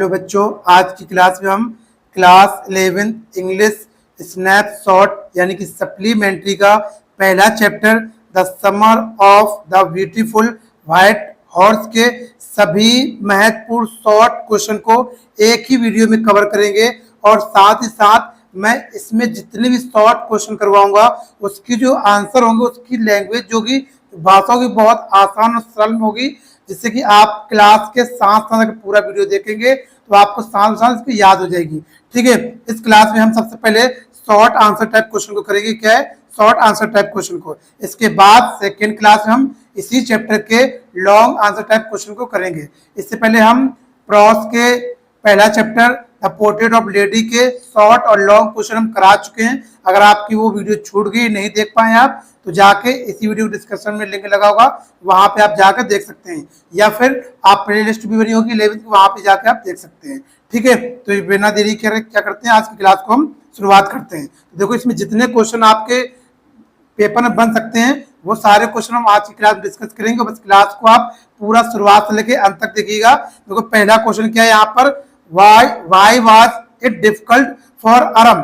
Hello बच्चों, आज की क्लास में हम क्लास 11 इंग्लिश स्नैपशॉट यानी कि सप्लीमेंट्री का पहला chapter the summer of the beautiful white horse के सभी महत्वपूर्ण शॉर्ट क्वेश्चन को एक ही वीडियो में कवर करेंगे। और साथ ही साथ मैं इसमें जितने भी शॉर्ट क्वेश्चन करवाऊंगा उसकी जो आंसर होंगे उसकी लैंग्वेज जो होगी, भाषा होगी, बहुत आसान और सरल होगी, जिससे कि आप क्लास के साथ साथ अगर पूरा वीडियो देखेंगे तो आपको साथ साथ इसकी याद हो जाएगी। ठीक है, इस क्लास में हम सबसे पहले शॉर्ट आंसर टाइप क्वेश्चन को करेंगे। क्या है? शॉर्ट आंसर टाइप क्वेश्चन को। इसके बाद सेकेंड क्लास में हम इसी चैप्टर के लॉन्ग आंसर टाइप क्वेश्चन को करेंगे। इससे पहले हम प्रॉस के पहला chapter the portrait of lady के शॉर्ट और लॉन्ग क्वेश्चन हम करा चुके हैं। अगर आपकी वो वीडियो छूट गई, नहीं देख पाए आप, तो जाके इसी वीडियो डिस्क्रिप्शन में लिंक लगा होगा, वहां पे आप जाकर देख सकते हैं, या फिर आप प्ले लिस्ट भी बनी होगी 11 की, वहां पे जाके आप देख सकते हैं। ठीक है, तो बिना देरी के क्या करते हैं, आज की क्लास को हम शुरुआत करते हैं। तो देखो, इसमें जितने क्वेश्चन आपके पेपर में बन सकते हैं वो सारे क्वेश्चन हम आज की क्लास में डिस्कस करेंगे। बस क्लास को आप पूरा शुरुआत से लेकर अंत तक देखिएगा। देखो, पहला क्वेश्चन क्या है यहाँ पर, why was it difficult for Aram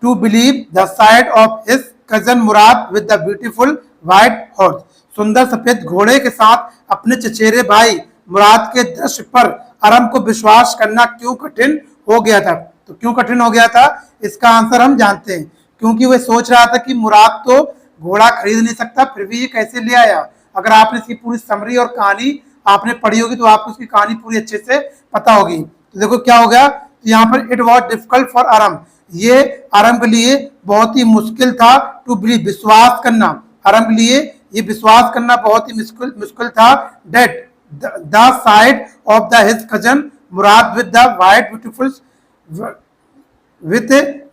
to believe the sight of his cousin Murad with the beautiful white horse? सुंदर सफेद घोड़े के साथ अपने चचेरे भाई मुराद के दृश्य पर अरम को विश्वास करना क्यों कठिन हो गया था? तो क्यों कठिन हो गया था, इसका आंसर हम जानते हैं। क्योंकि वह सोच रहा था कि मुराद तो घोड़ा खरीद नहीं सकता, फिर भी ये कैसे ले आया। अगर आपने इसकी पूरी समरी और कहानी आपने पढ़ी होगी तो आपको उसकी कहानी पूरी अच्छे से पता होगी। तो देखो क्या हो गया, तो यहाँ पर इट वॉज डिफिकल्ट फॉर अरम, ये अरम के लिए बहुत ही मुश्किल था। टू बिलीव, विश्वास करना, अरम के लिए ये विश्वास करना बहुत ही मुश्किल था। That the side of the his cousin Murad with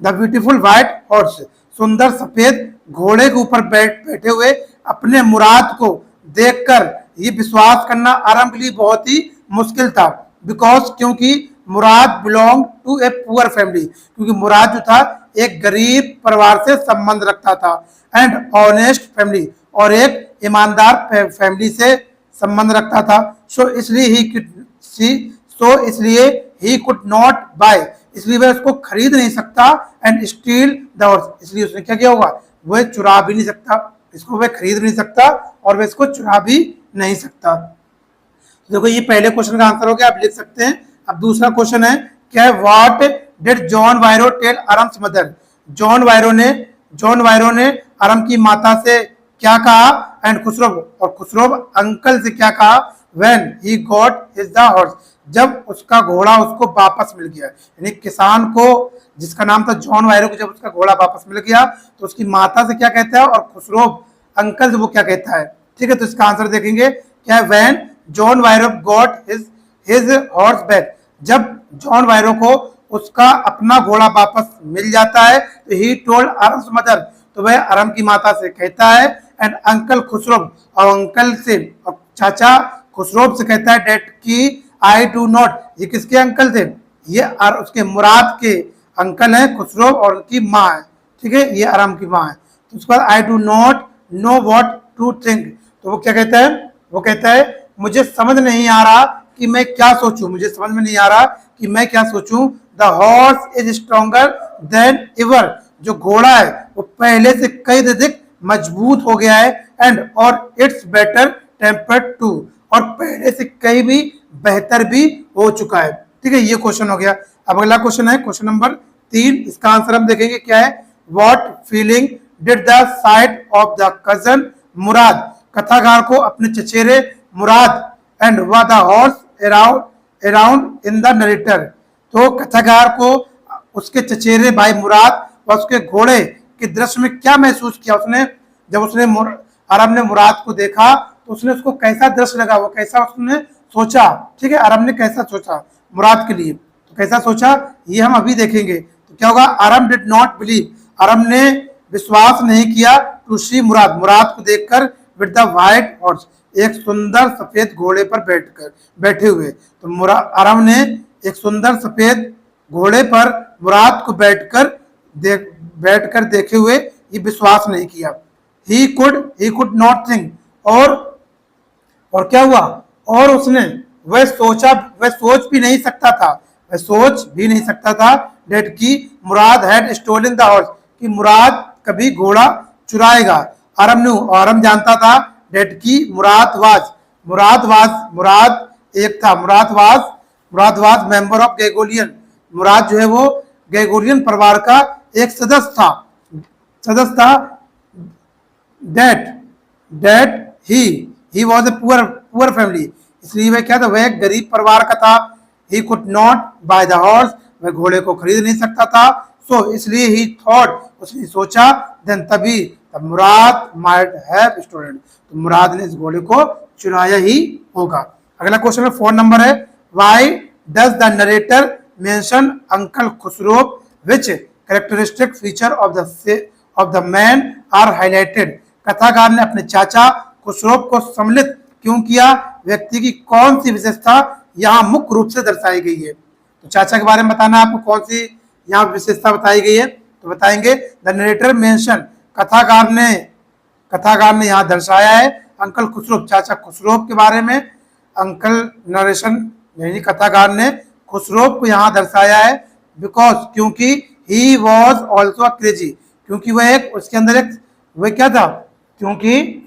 the beautiful white horse, सुंदर सफेद घोड़े के ऊपर बैठे हुए अपने मुराद को देखकर ये विश्वास करना अरम के लिए बहुत ही मुश्किल था। बिकॉज, क्योंकि Murad belong to a poor family, क्योंकि मुराद जो था एक गरीब परिवार से संबंध रखता था। एंड ऑनेस्ट फैमिली, और एक ईमानदार फैमिली से संबंध रखता था। सो इसलिए ही कुड नॉट बाय, इसलिए वह उसको खरीद नहीं सकता। एंड स्टील द हॉर्स, इसलिए उसने क्या किया होगा, वह चुरा भी नहीं सकता, इसको वह खरीद नहीं सकता और वह इसको चुरा भी नहीं सकता। देखो, ये पहले क्वेश्चन का आंसर हो गया, आप लिख सकते हैं। अब दूसरा क्वेश्चन है, क्या है, what did John Byro tell Aram's mother? John Byro ने अरम की माता से क्या कहा? एंड खुसरो अंकल से क्या कहा? When he got his the horse, जब उसका घोड़ा उसको वापस मिल गया। यानी किसान को, जिसका नाम था जॉन वायरो को, जब उसका घोड़ा वापस मिल गया तो उसकी माता से क्या कहता है, और खुसरो अंकल से वो क्या कहता है। ठीक है, तो इसका आंसर देखेंगे, क्या है, when John Byro got his horse back, जब जॉन वायरो को उसका अपना घोड़ा वापस मिल जाता है तो ही टोल्ड अरम्स मदर, तो वह अरम की माता से कहता है। एंड अंकल खुसरो, और अंकल से, और चाचा खुसरो से कहता है डेट की आई डू नॉट, ये किसके अंकल थे, ये उसके मुराद के अंकल हैं खुसरो, और उनकी माँ है। ठीक है, ये अरम की माँ है। तो उसके बाद I do not know what to think, तो वो क्या कहता है, वो कहता है मुझे समझ नहीं आ रहा कि मैं क्या सोचूं, मुझे समझ में नहीं आ रहा कि मैं क्या सोचूं। The horse is stronger than ever, जो घोड़ा है वो पहले से कई अधिक मजबूत हो गया है। एंड और इट्स बेटर टेम्पर्ड टू, और पहले से कई भी बेहतर भी हो चुका है। ठीक है, ये क्वेश्चन हो गया। अब अगला क्वेश्चन है क्वेश्चन नंबर 3, इसका आंसर हम देखेंगे क्या है। What feeling did the sight of the cousin Murad, कथाकार को अपने चचेरे मुराद एंड व the horse around in the narrator, तो कथाकार को उसके चचेरे भाई मुराद व उसके घोड़े के दृश्य में क्या महसूस किया उसने, जब उसने अरब ने मुराद को देखा तो उसने उसको कैसा दृश्य लगा, वो कैसा उसने सोचा। ठीक है, अरब ने कैसा सोचा मुराद के लिए, तो कैसा सोचा ये हम अभी देखेंगे। तो क्या होगा, अरब डिड नॉट बिलीव, अरब ने विश्वास नहीं किया टू सी मुराद, मुराद को देखकर, विद द व्हाइट हॉर्स, एक सुंदर सफेद घोड़े पर बैठे हुए। तो अरब ने एक सुंदर सफेद घोड़े पर मुराद को बैठकर देखे हुए ये विश्वास नहीं किया। ही कुड नॉट थिंक, और क्या हुआ, और उसने वह सोच भी नहीं सकता था, वह सोच भी नहीं सकता था डेट की मुराद हैड स्टोलन द हॉर्स, कि मुराद कभी घोड़ा चुराएगा। आरम न्यू, आरम जानता था डेट की मुराद एक था, मुराद मेंबर ऑफ गैगोलियन, मुराद जो है वो गैगोलियन परिवार का एक सदस्य था। That he was a poor family, इसलिए वह क्या था, वह एक गरीब परिवार का था। He could not by the horse, वह घोड़े को खरीद नहीं सकता था। सो इसलिए ही थॉट, उसने सोचा, देन तभी मुराद माइट हैव स्टोलन, तो मुराद ने इस घोड़े को चुराया ही होगा। अगला क्वेश्चन में 4 नंबर है, why does the narrator mention uncle Khusro, which characteristic feature of the man are highlighted, कथाकार ने अपने चाचा खुसरो को सम्मिलित क्यों किया, व्यक्ति की कौन सी विशेषता यहाँ मुख्य रूप से दर्शाई गई है। तो चाचा के बारे में बताना है आपको, कौन सी यहाँ विशेषता बताई गई है, तो बताएंगे द नरेटर मेंशन, कथाकार ने यहाँ दर्शाया है अंकल खुसरो, चाचा खुसरो के बारे में। अंकल नरेशन यानी कथाकार ने खुसरो को यहाँ दर्शाया है बिकॉज, क्योंकि ही वॉज ऑल्सो क्रेजी, क्योंकि वह एक उसके अंदर एक वह क्या था, क्योंकि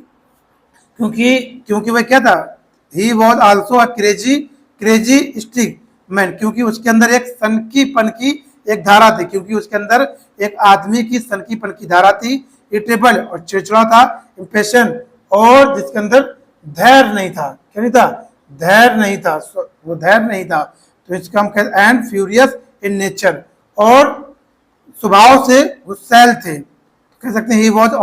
वह क्या था, ही was also a crazy stick man, क्योंकि उसके अंदर एक सनकीपन की एक धारा थी, क्योंकि उसके अंदर एक आदमी की सनकीपन की धारा थी। इरिटेबल और चिड़चिड़ा था। इम्पेशेंट और जिसके अंदर धैर्य नहीं था, क्या नहीं था, धैर्य नहीं था, वो धैर्य नहीं था, तो इसका हम कहते एंड फ्यूरियस इन नेचर, और स्वभाव से गुस्सैल थे, कह सकते हैं ही was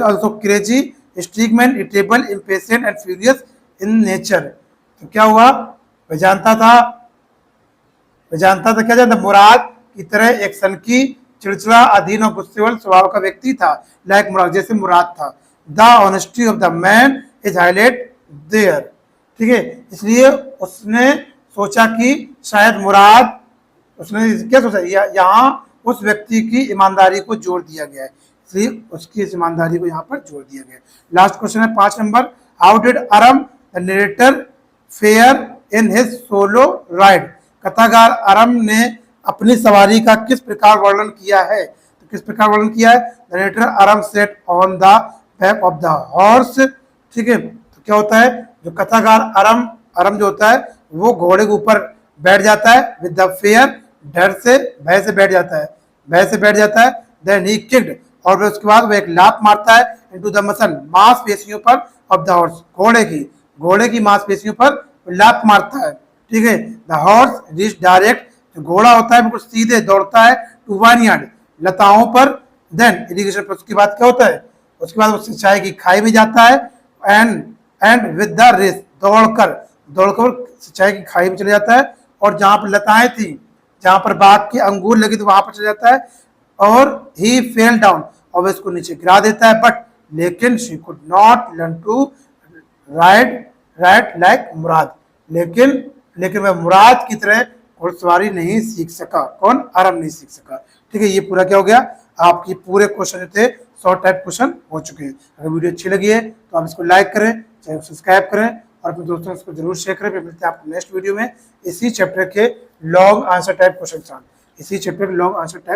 also crazy streak man, irritable, impatient and furious in nature. तो क्या हुआ, वह जानता था क्या जानता, मुराद की तरह एक सनकी, चिड़चिड़ा, अधीन और गुस्सेवाल स्वभाव का व्यक्ति था, लाइक मुराद, जैसे मुराद था। The honesty of the man is highlight there, ठीक है, इसलिए उसने सोचा कि शायद मुराद, उसने क्या सोचा, यहाँ उस व्यक्ति की ईमानदारी को जोड़ दिया गया है, इसलिए उसकी इस ईमानदारी को यहाँ पर जोड़ दिया गया है। लास्ट क्वेश्चन है 5 number, how did अरम the narrator fair in his solo ride, कथाकार अरम ने अपनी सवारी का किस प्रकार वर्णन किया है, तो किस प्रकार वर्णन किया है, the narrator अरम set on the back of the horse, ठीक है, तो क्या होता है, जो कथाकार अरम जो होता है वो घोड़े के ऊपर बैठ जाता है, विद द फेयर, भय से बैठ जाता है, देन ही किक्ड, और उसके बाद वो एक लात मारता है, इनटू द मसल, मांसपेशियों पर, ऑफ द हॉर्स, घोड़े की मांसपेशियों पर लात मारता है, ठीक है। द हॉर्स रीच डायरेक्ट, जो घोड़ा होता है बिल्कुल सीधे दौड़ता है, टू वाइनयार्ड, लताओं पर, देन इरिगेशन पर, उसके बाद क्या होता है, उसके बाद वो सिंचाई की खाई में जाता है, एंड विद द रेस, दौड़कर सिंचाई की खाई में चले जाता है, और जहां पर लताएं थी, जहां पर बाग के अंगूर लगे थे वहां पर चले जाता है, और ही फेल डाउन, और वह इसको नीचे गिरा देता है, बट लेकिन she could not learn to ride like Murad, लेकिन वह मुराद की तरह घुड़सवारी नहीं सीख सका, कौन, अरम नहीं सीख सका, ठीक है। ये पूरा क्या हो गया, आपकी पूरे क्वेश्चन जो थे शॉर्ट टाइप क्वेश्चन हो चुके हैं। अगर वीडियो अच्छी लगी है तो आप इसको लाइक करें, चैनल को सब्सक्राइब करें, और अपने दोस्तों को जरूर शेयर करें। फिर मिलते हैं आपको नेक्स्ट वीडियो में इसी चैप्टर के लॉन्ग आंसर टाइप क्वेश्चन, इसी चैप्टर के लॉन्ग आंसर टाइप